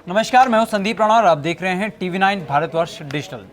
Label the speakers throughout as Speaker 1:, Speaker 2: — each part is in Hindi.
Speaker 1: नमस्कार, मैं हूं संदीप राणा और आप देख रहे हैं TV9 भारतवर्ष डिजिटल।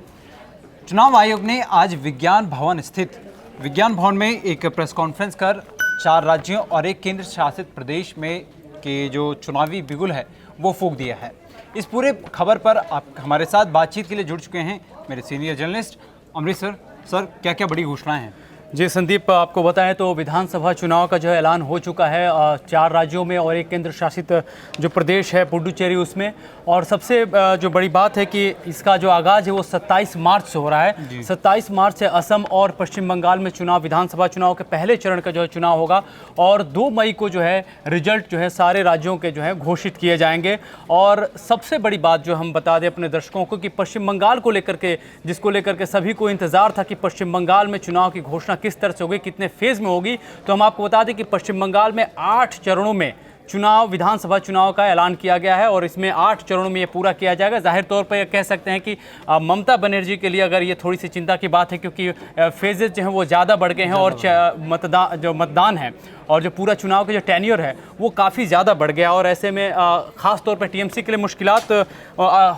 Speaker 1: चुनाव आयोग ने आज विज्ञान भवन स्थित विज्ञान भवन में एक प्रेस कॉन्फ्रेंस कर 4 राज्यों और एक केंद्र शासित प्रदेश में के जो चुनावी बिगुल है वो फूंक दिया है। इस पूरे खबर पर आप हमारे साथ बातचीत के लिए जुड़ चुके हैं मेरे सीनियर जर्नलिस्ट अमरीश सर, क्या क्या बड़ी घोषणाएं हैं?
Speaker 2: जी संदीप, आपको बताएं तो विधानसभा चुनाव का जो है ऐलान हो चुका है 4 राज्यों में और एक केंद्र शासित जो प्रदेश है पुडुचेरी उसमें। और सबसे जो बड़ी बात है कि इसका जो आगाज़ है वो 27 मार्च से हो रहा है। 27 मार्च से असम और पश्चिम बंगाल में चुनाव, विधानसभा चुनाव के पहले चरण का जो है चुनाव होगा और 2 मई को जो है रिजल्ट जो है सारे राज्यों के जो है घोषित किए जाएंगे। और सबसे बड़ी बात जो हम बता दें अपने दर्शकों को कि पश्चिम बंगाल को लेकर के, जिसको लेकर के सभी को इंतज़ार था कि पश्चिम बंगाल में चुनाव की घोषणा किस तरह से होगी, कितने फेज में होगी, तो हम आपको बता दें कि पश्चिम बंगाल में 8 चरणों में चुनाव, विधानसभा चुनाव का ऐलान किया गया है और इसमें 8 चरणों में ये पूरा किया जाएगा। जाहिर तौर पर कह सकते हैं कि ममता बनर्जी के लिए अगर ये थोड़ी सी चिंता की बात है, क्योंकि फेजेज जो हैं वो ज़्यादा बढ़ गए हैं और मतदान है और जो पूरा चुनाव का जो टेन्योर है वो काफ़ी ज़्यादा बढ़ गया और ऐसे में ख़ास तौर पर टीएमसी के लिए मुश्किलात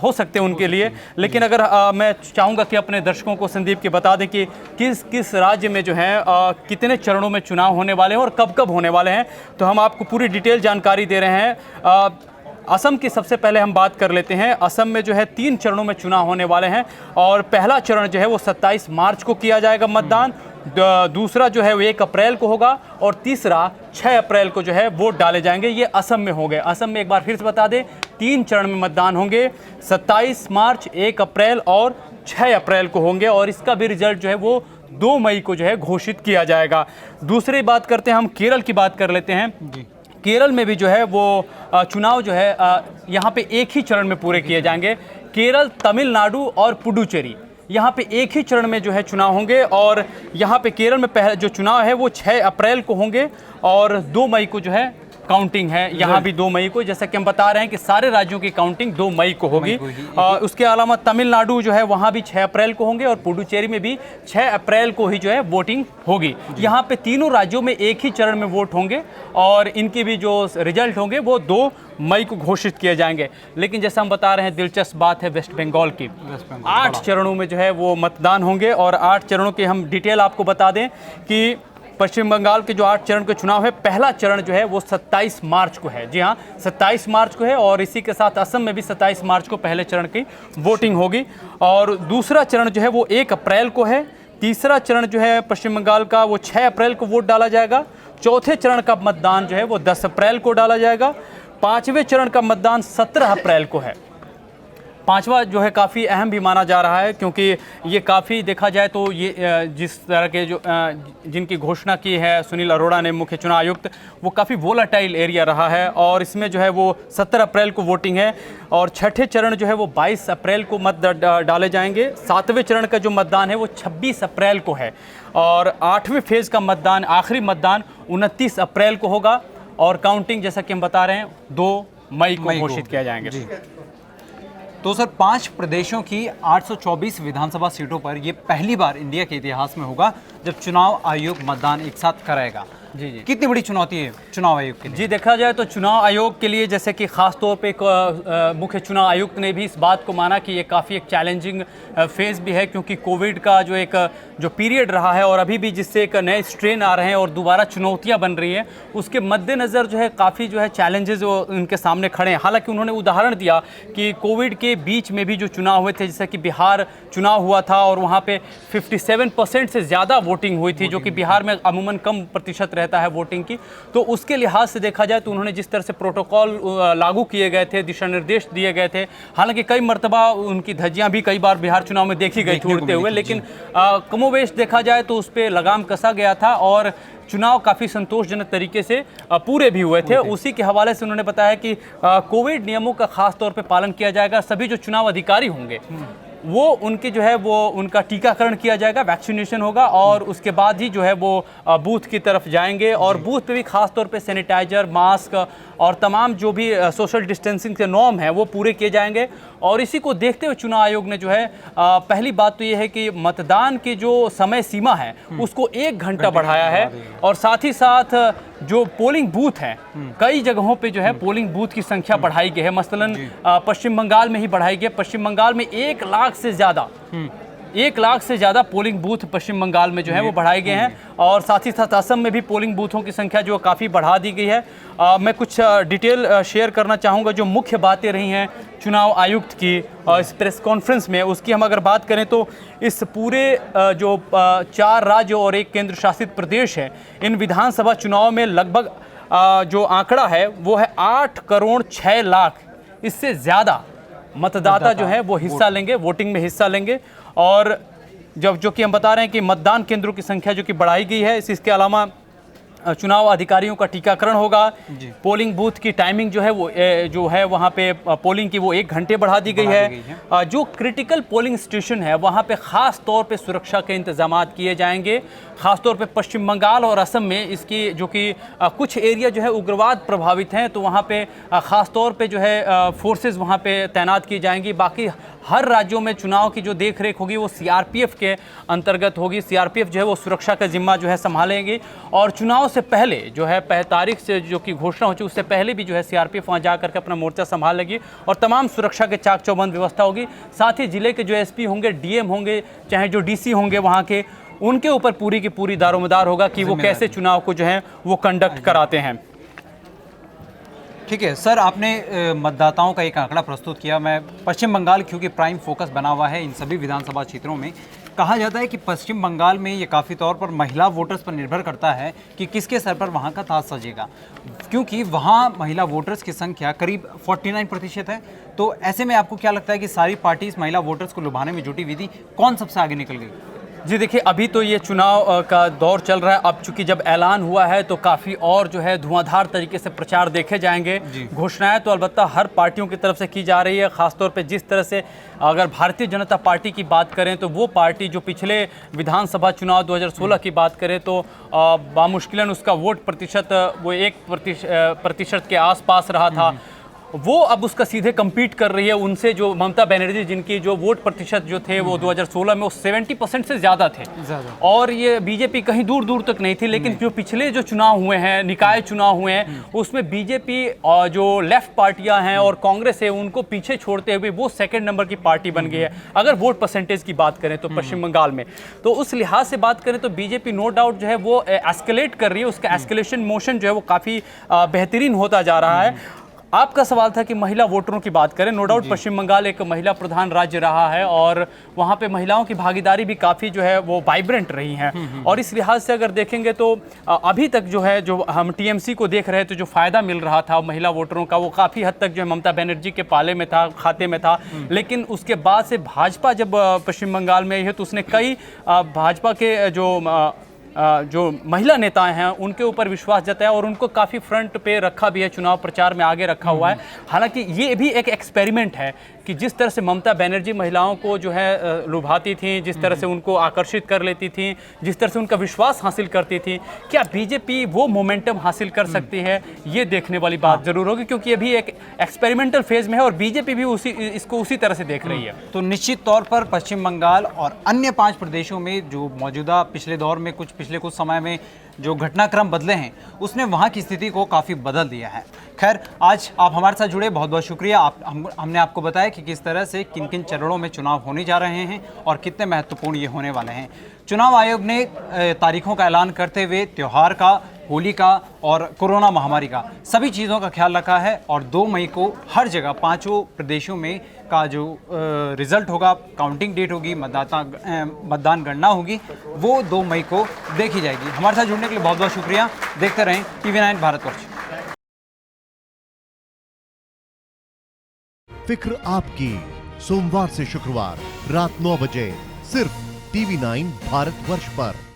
Speaker 2: हो सकते हैं उनके लिए। लेकिन अगर मैं चाहूँगा कि अपने दर्शकों को संदीप के बता दें कि किस किस राज्य में जो है कितने चरणों में चुनाव होने वाले हैं और कब कब होने वाले हैं, तो हम आपको पूरी डिटेल जानकारी दे रहे हैं। असम की सबसे पहले हम बात कर लेते हैं। असम में जो है 3 चरणों में चुनाव होने वाले हैं और पहला चरण जो है वो 27 मार्च को किया जाएगा मतदान, दूसरा जो है वो 1 अप्रैल को होगा और तीसरा 6 अप्रैल को जो है वोट डाले जाएंगे। ये असम में होंगे। असम में एक बार फिर से बता दें 3 चरण में मतदान होंगे, 27 मार्च, 1 अप्रैल और 6 अप्रैल को होंगे और इसका भी रिजल्ट जो है वो 2 मई को जो है घोषित किया जाएगा। दूसरी बात करते हैं, हम केरल की बात कर लेते हैं जी। केरल में भी जो है वो चुनाव जो है यहाँ पे एक ही चरण में पूरे किए जाएंगे। केरल, तमिलनाडु और पुडुचेरी यहाँ पे एक ही चरण में जो है चुनाव होंगे और यहाँ पे केरल में पहले जो चुनाव है वो 6 अप्रैल को होंगे और 2 मई को जो है काउंटिंग है। यहाँ भी 2 मई को, जैसा कि हम बता रहे हैं कि सारे राज्यों की काउंटिंग 2 मई को होगी। उसके अलावा तमिलनाडु जो है वहाँ भी 6 अप्रैल को होंगे और पुडुचेरी में भी 6 अप्रैल को ही जो है वोटिंग होगी। यहाँ पे तीनों राज्यों में एक ही चरण में वोट होंगे और इनके भी जो रिजल्ट होंगे वो 2 मई को घोषित किए जाएंगे। लेकिन जैसा हम बता रहे हैं, दिलचस्प बात है वेस्ट बंगाल की। 8 चरणों में जो है वो मतदान होंगे और 8 चरणों के हम डिटेल आपको बता दें कि पश्चिम बंगाल के जो 8 चरण के चुनाव है, पहला चरण जो है वो 27 मार्च को है। जी हाँ, 27 मार्च को है और इसी के साथ असम में भी 27 मार्च को पहले चरण की वोटिंग होगी और दूसरा चरण जो है वो 1 अप्रैल को है। तीसरा चरण जो है पश्चिम बंगाल का वो 6 अप्रैल को वोट डाला जाएगा। चौथे चरण का मतदान जो है वो 10 अप्रैल को डाला जाएगा। 5वें चरण का मतदान 17 अप्रैल को है। 5वां जो है काफ़ी अहम भी माना जा रहा है, क्योंकि ये काफ़ी देखा जाए तो ये जिस तरह के जो जिनकी घोषणा की है सुनील अरोड़ा ने, मुख्य चुनाव आयुक्त, वो काफ़ी वोलाटाइल एरिया रहा है और इसमें जो है वो 17 अप्रैल को वोटिंग है और 6ठे चरण जो है वो 22 अप्रैल को मत डाले जाएंगे। 7वें चरण का जो मतदान है वो 26 अप्रैल को है और 8वें फेज़ का मतदान, आखिरी मतदान 29 अप्रैल को होगा और काउंटिंग जैसा कि हम बता रहे हैं 2 मई को घोषित किया जाएंगे।
Speaker 1: तो सर 5 प्रदेशों की 824 विधानसभा सीटों पर ये पहली बार इंडिया के इतिहास में होगा जब चुनाव आयोग मतदान एक साथ कराएगा। जी। कितनी बड़ी चुनौती है चुनाव आयोग के लिए? जी,
Speaker 2: देखा जाए तो चुनाव आयोग के लिए, जैसे कि ख़ास तौर पे मुख्य चुनाव आयुक्त ने भी इस बात को माना कि ये काफ़ी एक चैलेंजिंग फेज़ भी है, क्योंकि कोविड का जो पीरियड रहा है और अभी भी जिससे एक नए स्ट्रेन आ रहे हैं और दोबारा चुनौतियां बन रही हैं, उसके मद्देनज़र जो है काफ़ी जो है चैलेंजेस वो उनके सामने खड़े हैं। हालांकि उन्होंने उदाहरण दिया कि कोविड के बीच में भी जो चुनाव हुए थे, जैसे कि बिहार चुनाव हुआ था और वहाँ पे 57% से ज़्यादा वोटिंग हुई थी, जो कि बिहार में अमूमन कम प्रतिशत रहता है वोटिंग की। तो उसके लिहाज से देखा जाए तो उन्होंने जिस तरह से प्रोटोकॉल लागू किए गए थे, दिशा निर्देश दिए गए थे, हालांकि कई मरतबा उनकी धज्जियां भी कई बार बिहार चुनाव में देखी गई थी उड़ते हुए, लेकिन कमोवेश देखा जाए तो उस पर लगाम कसा गया था और चुनाव काफ़ी संतोषजनक तरीके से पूरे भी हुए थे। उसी के हवाले से उन्होंने बताया कि कोविड नियमों का खास तौर पे पालन किया जाएगा। सभी जो चुनाव अधिकारी होंगे वो उनके जो है वो उनका टीकाकरण किया जाएगा, वैक्सीनेशन होगा और उसके बाद ही जो है वो बूथ की तरफ जाएंगे और बूथ पे भी खास तौर पे सैनिटाइजर, मास्क और तमाम जो भी सोशल डिस्टेंसिंग के नॉर्म हैं वो पूरे किए जाएंगे। और इसी को देखते हुए चुनाव आयोग ने जो है पहली बात तो ये है कि मतदान की जो समय सीमा है उसको 1 घंटा बढ़ाया है और साथ ही साथ जो पोलिंग बूथ हैं कई जगहों पे जो है पोलिंग बूथ की संख्या बढ़ाई गई है। मसलन पश्चिम बंगाल में ही बढ़ाई गई है। पश्चिम बंगाल में 1 लाख से ज़्यादा 1 लाख से ज़्यादा पोलिंग बूथ पश्चिम बंगाल में जो है वो बढ़ाए गए हैं। और साथ ही साथ असम में भी पोलिंग बूथों की संख्या जो काफ़ी बढ़ा दी गई है। मैं कुछ डिटेल शेयर करना चाहूँगा जो मुख्य बातें रही हैं चुनाव आयुक्त की इस प्रेस कॉन्फ्रेंस में, उसकी हम अगर बात करें तो इस पूरे जो 4 राज्य और 1 केंद्र शासित प्रदेश है, इन विधानसभा चुनाव में लगभग जो आंकड़ा है वो है 8 करोड़ 6 लाख, इससे ज़्यादा मतदाता जो है वो हिस्सा लेंगे, वोटिंग में हिस्सा लेंगे। और जो कि हम बता रहे हैं कि मतदान केंद्रों की संख्या जो कि बढ़ाई गई है। इसके अलावा चुनाव अधिकारियों का टीकाकरण होगा। पोलिंग बूथ की टाइमिंग जो है वहाँ पे पोलिंग की वो 1 घंटे बढ़ा दी गई है। जो क्रिटिकल पोलिंग स्टेशन है वहाँ पे ख़ास तौर पे सुरक्षा के इंतजाम किए जाएंगे। ख़ास तौर पे पश्चिम बंगाल और असम में इसकी जो कि कुछ एरिया जो है उग्रवाद प्रभावित हैं, तो वहाँ पे ख़ास तौर पे जो है फोर्सेस वहाँ पे तैनात की जाएंगी। बाकी हर राज्यों में चुनाव की जो देख रेख होगी वो सीआरपीएफ के अंतर्गत होगी। सीआरपीएफ जो है वो सुरक्षा का जिम्मा जो है संभालेंगी। और चुनाव से पहले जो है तारीख से जो कि घोषणा हो चुकी उससे पहले भी जो है सीआरपीएफ वहाँ जा करके अपना मोर्चा संभाल लेगी और तमाम सुरक्षा के चाक चौबंद व्यवस्था होगी। साथ ही जिले के जो एसपी होंगे, डीएम होंगे, चाहे जो डीसी होंगे वहाँ के, उनके ऊपर पूरी की पूरी दारोमदार होगा कि वो कैसे चुनाव को जो है वो कंडक्ट कराते हैं।
Speaker 1: ठीक है सर, आपने मतदाताओं का एक आंकड़ा प्रस्तुत किया। मैं पश्चिम बंगाल क्योंकि प्राइम फोकस बना हुआ है इन सभी विधानसभा क्षेत्रों में, कहा जाता है कि पश्चिम बंगाल में ये काफ़ी तौर पर महिला वोटर्स पर निर्भर करता है कि किसके सर पर वहाँ का ताज सजेगा, क्योंकि वहाँ महिला वोटर्स की संख्या करीब 49% है। तो ऐसे में आपको क्या लगता है कि सारी पार्टीज महिला वोटर्स को लुभाने में जुटी हुई थी, कौन सबसे आगे निकल गई?
Speaker 2: जी देखिए, अभी तो ये चुनाव का दौर चल रहा है। अब चूंकि जब ऐलान हुआ है तो काफ़ी और जो है धुआंधार तरीके से प्रचार देखे जाएंगे। घोषणाएं तो अलबत्ता हर पार्टियों की तरफ से की जा रही है। ख़ासतौर पे जिस तरह से अगर भारतीय जनता पार्टी की बात करें तो वो पार्टी जो पिछले विधानसभा चुनाव 2016 की बात करें तो बामुश्किलन उसका वोट प्रतिशत वो 1% के आसपास रहा था, वो अब उसका सीधे कम्पीट कर रही है उनसे। जो ममता बनर्जी जिनकी जो वोट प्रतिशत जो थे वो 2016 में वो 70% से ज़्यादा थे और ये बीजेपी कहीं दूर दूर तक नहीं थी। लेकिन जो पिछले जो चुनाव हुए हैं, निकाय चुनाव हुए हैं, उसमें बीजेपी और जो लेफ्ट पार्टियां हैं और कांग्रेस है उनको पीछे छोड़ते हुए वो 2nd नंबर की पार्टी बन गई है अगर वोट परसेंटेज की बात करें तो पश्चिम बंगाल में। तो उस लिहाज से बात करें तो बीजेपी नो डाउट जो है वो एस्केलेट कर रही है, उसका एस्केलेशन मोशन जो है वो काफ़ी बेहतरीन होता जा रहा है। आपका सवाल था कि महिला वोटरों की बात करें, नो डाउट पश्चिम बंगाल एक महिला प्रधान राज्य रहा है और वहाँ पे महिलाओं की भागीदारी भी काफ़ी जो है वो वाइब्रेंट रही हैं। और इस लिहाज से अगर देखेंगे तो अभी तक जो है जो हम टीएमसी को देख रहे थे, जो फ़ायदा मिल रहा था महिला वोटरों का वो काफ़ी हद तक जो है ममता बनर्जी के पाले में था, खाते में था। लेकिन उसके बाद से भाजपा जब पश्चिम बंगाल में आई है तो उसने कई भाजपा के जो महिला नेताएं हैं उनके ऊपर विश्वास जताया और उनको काफ़ी फ्रंट पे रखा भी है, चुनाव प्रचार में आगे रखा हुआ है। हालांकि ये भी एक एक्सपेरिमेंट है कि जिस तरह से ममता बनर्जी महिलाओं को जो है लुभाती थी, जिस तरह से उनको आकर्षित कर लेती थी, जिस तरह से उनका विश्वास हासिल करती थी, क्या बीजेपी वो मोमेंटम हासिल कर सकती है, ये देखने वाली बात जरूर होगी। क्योंकि ये भी एक एक्सपेरिमेंटल फेज में है और बीजेपी भी इसको उसी तरह से देख रही है।
Speaker 1: तो निश्चित तौर पर पश्चिम बंगाल और अन्य 5 प्रदेशों में जो मौजूदा पिछले दौर में पिछले कुछ समय में जो घटनाक्रम बदले हैं उसने वहाँ की स्थिति को काफ़ी बदल दिया है। खैर, आज आप हमारे साथ जुड़े, बहुत बहुत शुक्रिया। हमने आपको बताया कि किस तरह से किन किन चरणों में चुनाव होने जा रहे हैं और कितने महत्वपूर्ण ये होने वाले हैं। चुनाव आयोग ने तारीखों का ऐलान करते हुए त्यौहार का, होली का और कोरोना महामारी का सभी चीज़ों का ख्याल रखा है और 2 मई को हर जगह 5 प्रदेशों में का जो रिज़ल्ट होगा, काउंटिंग डेट होगी, मतदान गणना होगी, वो 2 मई को देखी जाएगी। हमारे साथ जुड़ने के लिए बहुत बहुत शुक्रिया। देखते रहें TV9 भारतवर्ष।
Speaker 3: फिक्र आपकी, सोमवार से शुक्रवार रात 9 बजे सिर्फ TV9 भारतवर्ष पर।